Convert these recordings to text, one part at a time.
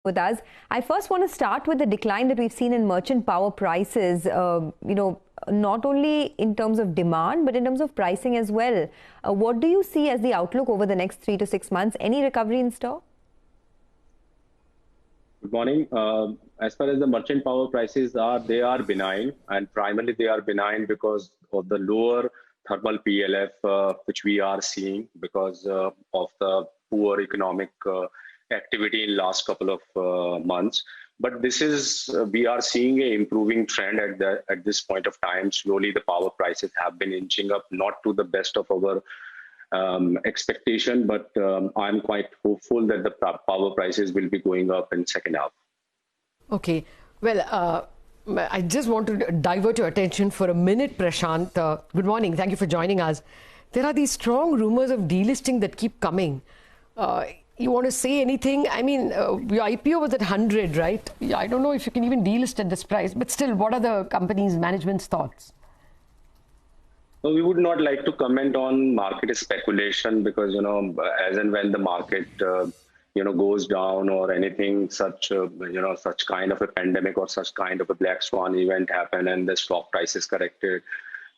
with us. I first want to start with the decline that we've seen in merchant power prices, not only in terms of demand, but in terms of pricing as well. What do you see as the outlook over the next 3 to 6 months? Any recovery in store? Good morning. As far as the merchant power prices are, they are benign, and primarily they are benign because of the lower thermal PLF, which we are seeing because of the poor economic activity in last couple of months. But this is, we are seeing an improving trend at this point of time. Slowly, the power prices have been inching up, not to the best of our expectation, but I'm quite hopeful that the power prices will be going up in second half. Okay. Well, I just want to divert your attention for a minute, Prashant. Good morning. Thank you for joining us. There are these strong rumors of delisting that keep coming. You want to say anything? I mean, your IPO was at 100, right? I don't know if you can even delist at this price, but still, what are the company's management's thoughts? So we would not like to comment on market speculation because, as and when the market, goes down or anything such, such kind of a pandemic or such kind of a black swan event happen and the stock price is corrected.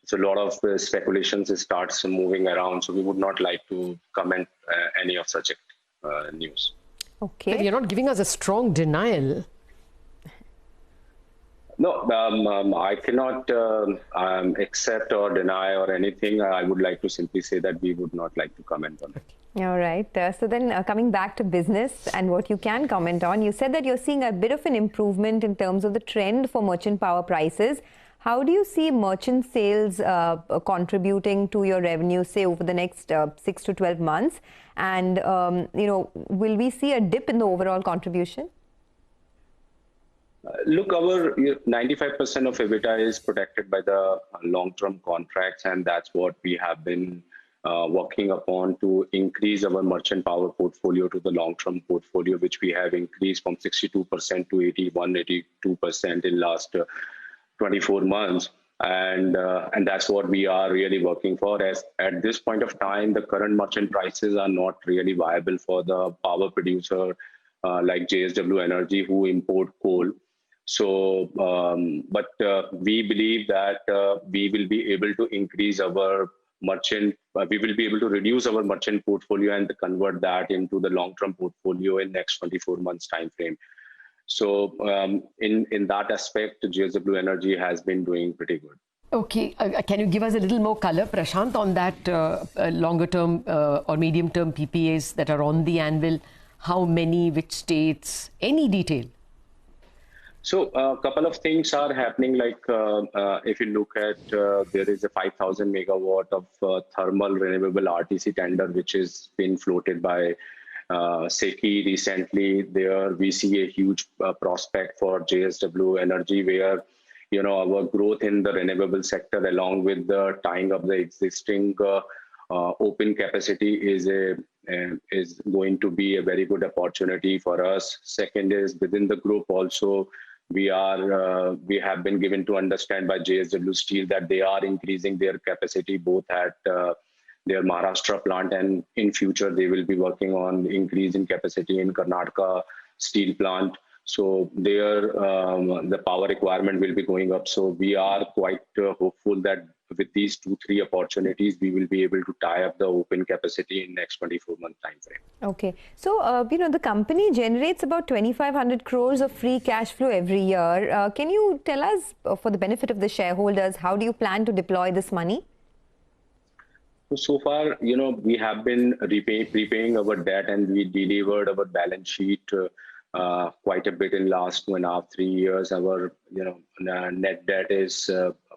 So a lot of speculations starts moving around. So we would not like to comment any of such news. Okay. But you're not giving us a strong denial. No, I cannot accept or deny or anything. I would like to simply say that we would not like to comment on it. All right. So then coming back to business and what you can comment on, you said that you're seeing a bit of an improvement in terms of the trend for merchant power prices. How do you see merchant sales contributing to your revenue, say, over the next 6 to 12 months? And, will we see a dip in the overall contribution? Look, our 95% of EBITDA is protected by the long-term contracts, and that's what we have been working upon to increase our merchant power portfolio to the long-term portfolio, which we have increased from 62% to 82% in last 24 months. And that's what we are really working for. As at this point of time, the current merchant prices are not really viable for the power producer like JSW Energy, who import coal. So, but we believe that we will be able to increase our merchant, we will be able to reduce our merchant portfolio and convert that into the long-term portfolio in next 24 months time frame. So in that aspect, JSW Energy has been doing pretty good. Okay. Can you give us a little more color, Prashant, on that longer term or medium term PPAs that are on the anvil? How many, which states, any detail? So a couple of things are happening, like if you look at, there is a 5,000 megawatt of thermal renewable RTC tender, which has been floated by SECI recently. There we see a huge prospect for JSW Energy, where our growth in the renewable sector, along with the tying up the existing open capacity, is going to be a very good opportunity for us. Second is within the group also, we have been given to understand by JSW Steel that they are increasing their capacity both at their Maharashtra plant, and in future they will be working on increasing capacity in Karnataka steel plant. So there the power requirement will be going up. So we are quite hopeful that with these 2-3 opportunities, we will be able to tie up the open capacity in next 24-month time frame. Okay. So, the company generates about 2,500 crores of free cash flow every year. Can you tell us, for the benefit of the shareholders, how do you plan to deploy this money? So far, we have been repaying our debt, and we delivered our balance sheet quite a bit in last 2.5, 3 years. Our net debt is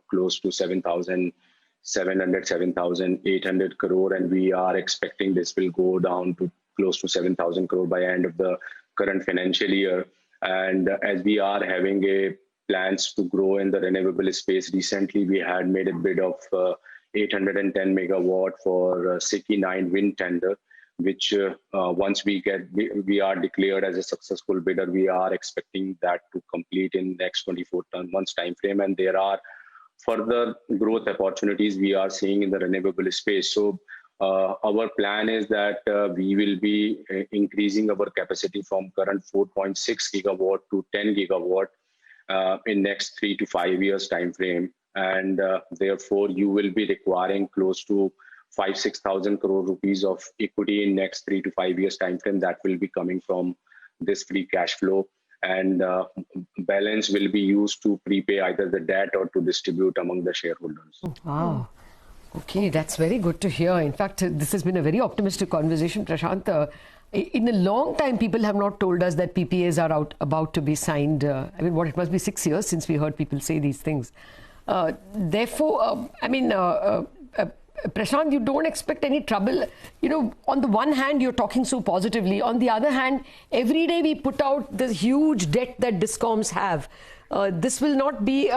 close to 7,800 crore, and we are expecting this will go down to close to 7,000 crore by end of the current financial year. And as we are having plans to grow in the renewable space, recently we had made a bid of 810 megawatt for SECI 9 wind tender, which once we are declared as a successful bidder, we are expecting that to complete in next 24 months time frame. And there are further growth opportunities we are seeing in the renewable space. So our plan is that we will be increasing our capacity from current 4.6 gigawatt to 10 gigawatt in next 3 to 5 years time frame, and therefore you will be requiring close to 5,000-6,000 crore rupees of equity in next 3 to 5 years time frame that will be coming from this free cash flow, and balance will be used to prepay either the debt or to distribute among the shareholders. Wow. Okay, that's very good to hear. In fact, this has been a very optimistic conversation, Prashant. In a long time, people have not told us that PPAs are about to be signed. I mean, what, it must be 6 years since we heard people say these things. Therefore, Prashant, you don't expect any trouble. You know, on the one hand, you're talking so positively. On the other hand, every day we put out the huge debt that DISCOMs have. This will not be,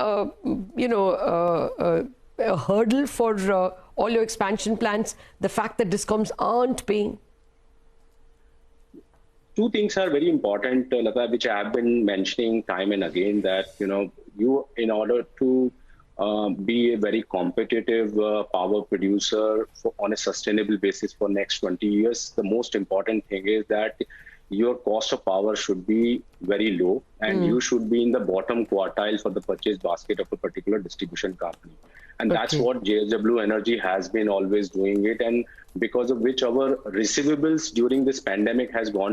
a hurdle for all your expansion plans, the fact that DISCOMs aren't paying? Two things are very important, Lata, which I have been mentioning time and again, that, you in order to be a very competitive power producer on a sustainable basis for next 20 years, the most important thing is that your cost of power should be very low, and you should be in the bottom quartile for the purchase basket of a particular distribution company. And that's what JSW Energy has been always doing it, and because of which our receivables during this pandemic has gone